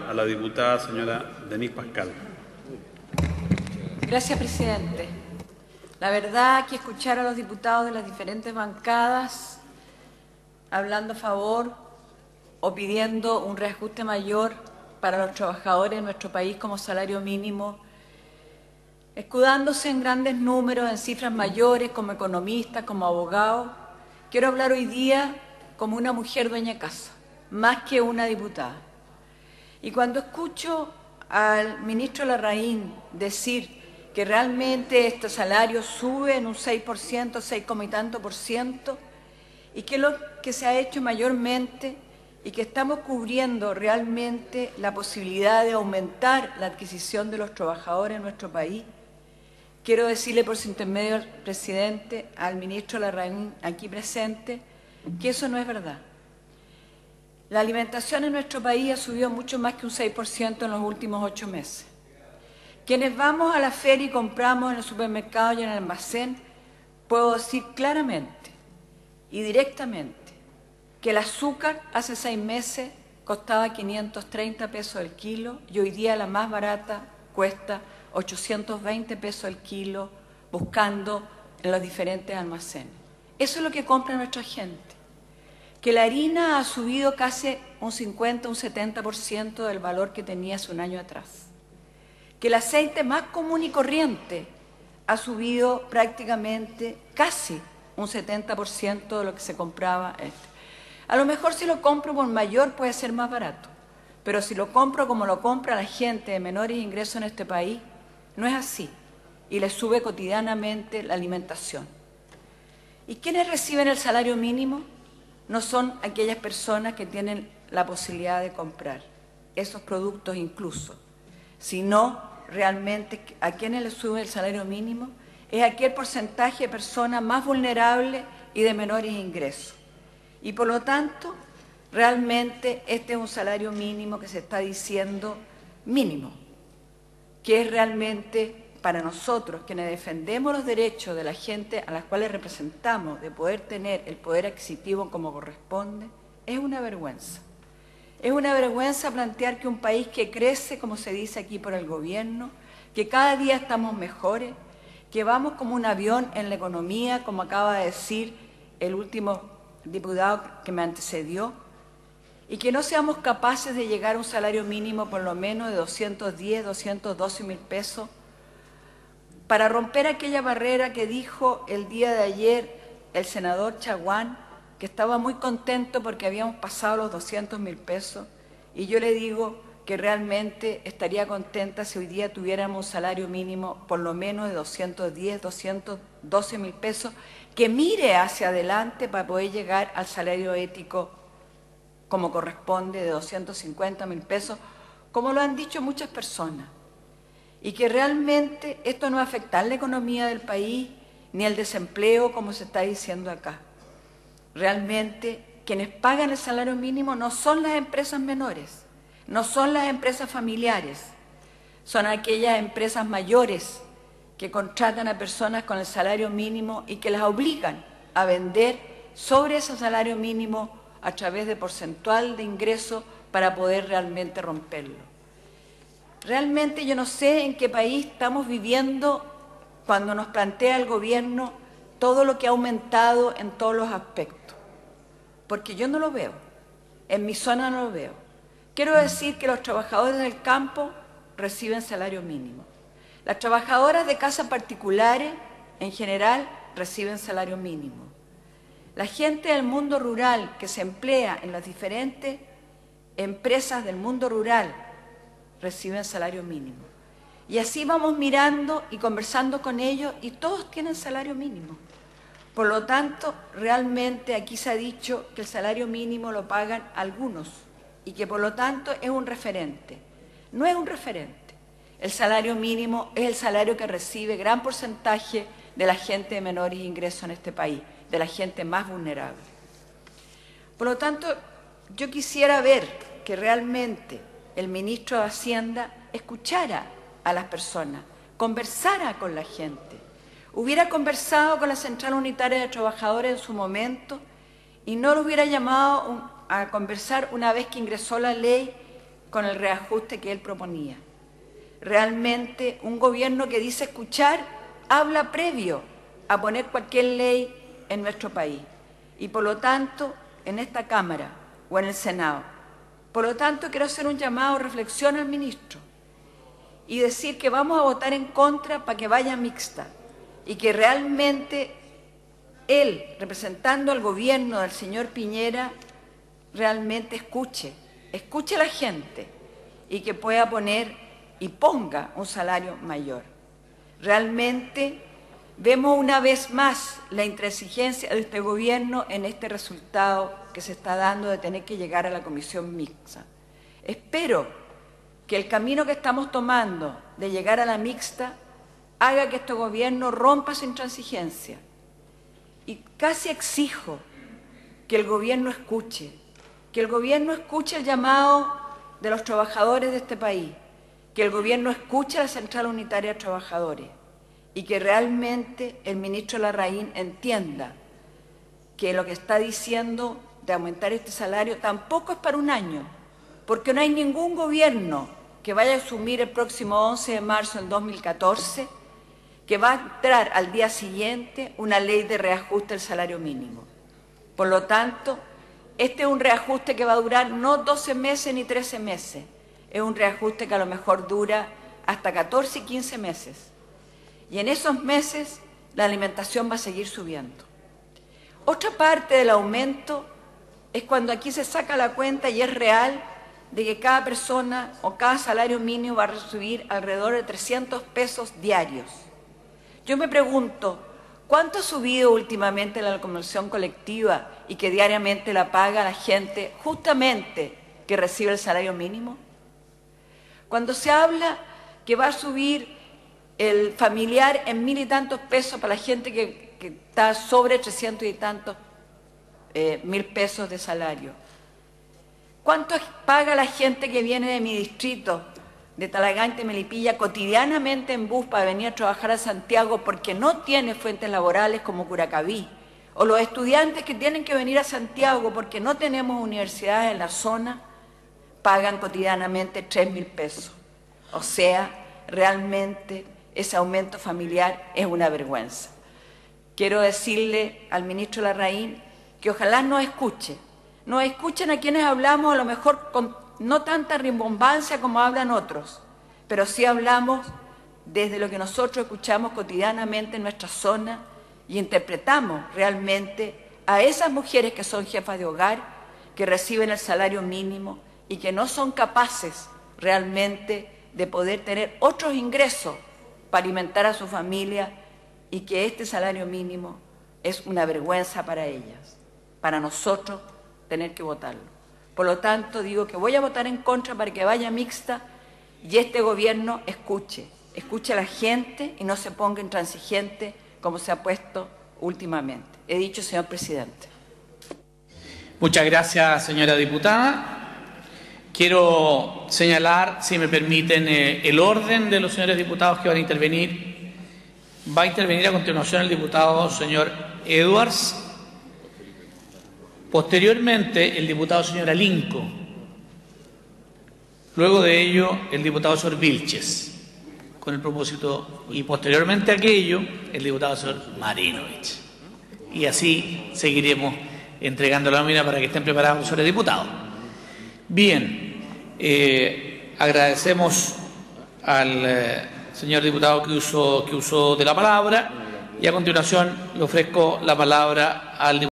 A la diputada señora Denise Pascal. Gracias, presidente. La verdad que escuchar a los diputados de las diferentes bancadas hablando a favor o pidiendo un reajuste mayor para los trabajadores de nuestro país como salario mínimo, escudándose en grandes números, en cifras mayores, como economista, como abogado, quiero hablar hoy día como una mujer dueña de casa, más que una diputada. Y cuando escucho al ministro Larraín decir que realmente este salario sube en un 6%, 6 y tanto por ciento, y que lo que se ha hecho mayormente y que estamos cubriendo realmente la posibilidad de aumentar la adquisición de los trabajadores en nuestro país, quiero decirle por su intermedio al presidente, al ministro Larraín aquí presente, que eso no es verdad. La alimentación en nuestro país ha subido mucho más que un 6% en los últimos 8 meses. Quienes vamos a la feria y compramos en el supermercado y en el almacén, puedo decir claramente y directamente que el azúcar hace 6 meses costaba 530 pesos el kilo y hoy día la más barata cuesta 820 pesos el kilo buscando en los diferentes almacenes. Eso es lo que compra nuestra gente. Que la harina ha subido casi un 50, un 70% del valor que tenía hace un año atrás. Que el aceite más común y corriente ha subido prácticamente casi un 70% de lo que se compraba. A lo mejor si lo compro por mayor puede ser más barato, pero si lo compro como lo compra la gente de menores ingresos en este país, no es así y le sube cotidianamente la alimentación. ¿Y quiénes reciben el salario mínimo? No son aquellas personas que tienen la posibilidad de comprar esos productos incluso, sino realmente a quienes les sube el salario mínimo es aquel porcentaje de personas más vulnerables y de menores ingresos. Y por lo tanto, realmente este es un salario mínimo que se está diciendo mínimo, que es realmente para nosotros, quienes defendemos los derechos de la gente a las cuales representamos, de poder tener el poder adquisitivo como corresponde, es una vergüenza. Es una vergüenza plantear que un país que crece, como se dice aquí por el gobierno, que cada día estamos mejores, que vamos como un avión en la economía, como acaba de decir el último diputado que me antecedió, y que no seamos capaces de llegar a un salario mínimo por lo menos de 210, 212 mil pesos, para romper aquella barrera que dijo el día de ayer el senador Chaguán, que estaba muy contento porque habíamos pasado los 200 mil pesos, y yo le digo que realmente estaría contenta si hoy día tuviéramos un salario mínimo por lo menos de 210, 212 mil pesos, que mire hacia adelante para poder llegar al salario ético como corresponde de 250 mil pesos, como lo han dicho muchas personas. Y que realmente esto no va a afectar la economía del país ni el desempleo como se está diciendo acá. Realmente quienes pagan el salario mínimo no son las empresas menores, no son las empresas familiares, son aquellas empresas mayores que contratan a personas con el salario mínimo y que las obligan a vender sobre ese salario mínimo a través de porcentual de ingreso para poder realmente romperlo. Realmente yo no sé en qué país estamos viviendo cuando nos plantea el gobierno todo lo que ha aumentado en todos los aspectos, porque yo no lo veo, en mi zona no lo veo. Quiero decir que los trabajadores del campo reciben salario mínimo. Las trabajadoras de casas particulares, en general, reciben salario mínimo. La gente del mundo rural que se emplea en las diferentes empresas del mundo rural reciben salario mínimo. Y así vamos mirando y conversando con ellos y todos tienen salario mínimo. Por lo tanto, realmente aquí se ha dicho que el salario mínimo lo pagan algunos y que por lo tanto es un referente. No es un referente. El salario mínimo es el salario que recibe gran porcentaje de la gente de menores ingresos en este país, de la gente más vulnerable. Por lo tanto, yo quisiera ver que realmente el ministro de Hacienda escuchara a las personas, conversara con la gente, hubiera conversado con la Central Unitaria de Trabajadores en su momento y no lo hubiera llamado a conversar una vez que ingresó la ley con el reajuste que él proponía. Realmente un gobierno que dice escuchar habla previo a poner cualquier ley en nuestro país y por lo tanto en esta Cámara o en el Senado. Por lo tanto quiero hacer un llamado a reflexión al ministro y decir que vamos a votar en contra para que vaya mixta y que realmente él, representando al gobierno del señor Piñera, realmente escuche a la gente y que pueda poner y ponga un salario mayor. Realmente vemos una vez más la intransigencia de este gobierno en este resultado que se está dando de tener que llegar a la comisión mixta. Espero que el camino que estamos tomando de llegar a la mixta haga que este gobierno rompa su intransigencia y casi exijo que el gobierno escuche el llamado de los trabajadores de este país, que el gobierno escuche a la Central Unitaria de Trabajadores y que realmente el ministro Larraín entienda que lo que está diciendo de aumentar este salario tampoco es para un año, porque no hay ningún gobierno que vaya a asumir el próximo 11 de marzo del 2014 que va a entrar al día siguiente una ley de reajuste del salario mínimo. Por lo tanto, este es un reajuste que va a durar no 12 meses ni 13 meses, es un reajuste que a lo mejor dura hasta 14 y 15 meses. Y en esos meses la alimentación va a seguir subiendo. Otra parte del aumento es cuando aquí se saca la cuenta y es real de que cada persona o cada salario mínimo va a recibir alrededor de 300 pesos diarios. Yo me pregunto, ¿cuánto ha subido últimamente la locomoción colectiva y que diariamente la paga la gente justamente que recibe el salario mínimo? Cuando se habla que va a subir el familiar en 1.000 y tantos pesos para la gente que está sobre 300 y tantos mil pesos de salario, ¿cuánto paga la gente que viene de mi distrito, de Talagante, Melipilla, cotidianamente en bus para venir a trabajar a Santiago porque no tiene fuentes laborales como Curacaví? O los estudiantes que tienen que venir a Santiago porque no tenemos universidades en la zona, pagan cotidianamente 3.000 pesos. O sea, realmente ese aumento familiar es una vergüenza. Quiero decirle al ministro Larraín que ojalá nos escuchen a quienes hablamos a lo mejor con no tanta rimbombancia como hablan otros, pero sí hablamos desde lo que nosotros escuchamos cotidianamente en nuestra zona y interpretamos realmente a esas mujeres que son jefas de hogar, que reciben el salario mínimo y que no son capaces realmente de poder tener otros ingresos para alimentar a su familia y que este salario mínimo es una vergüenza para ellas, para nosotros tener que votarlo. Por lo tanto, digo que voy a votar en contra para que vaya mixta y este gobierno escuche a la gente y no se ponga intransigente como se ha puesto últimamente. He dicho, señor presidente. Muchas gracias, señora diputada. Quiero señalar, si me permiten, el orden de los señores diputados que van a intervenir. Va a intervenir a continuación el diputado señor Edwards. Posteriormente, el diputado señor Alinco. Luego de ello, el diputado señor Vilches, con el propósito, y posteriormente a aquello, el diputado señor Marinovich. Y así seguiremos entregando la nómina para que estén preparados los señores diputados. Bien, agradecemos al señor diputado que usó de la palabra y a continuación le ofrezco la palabra al diputado.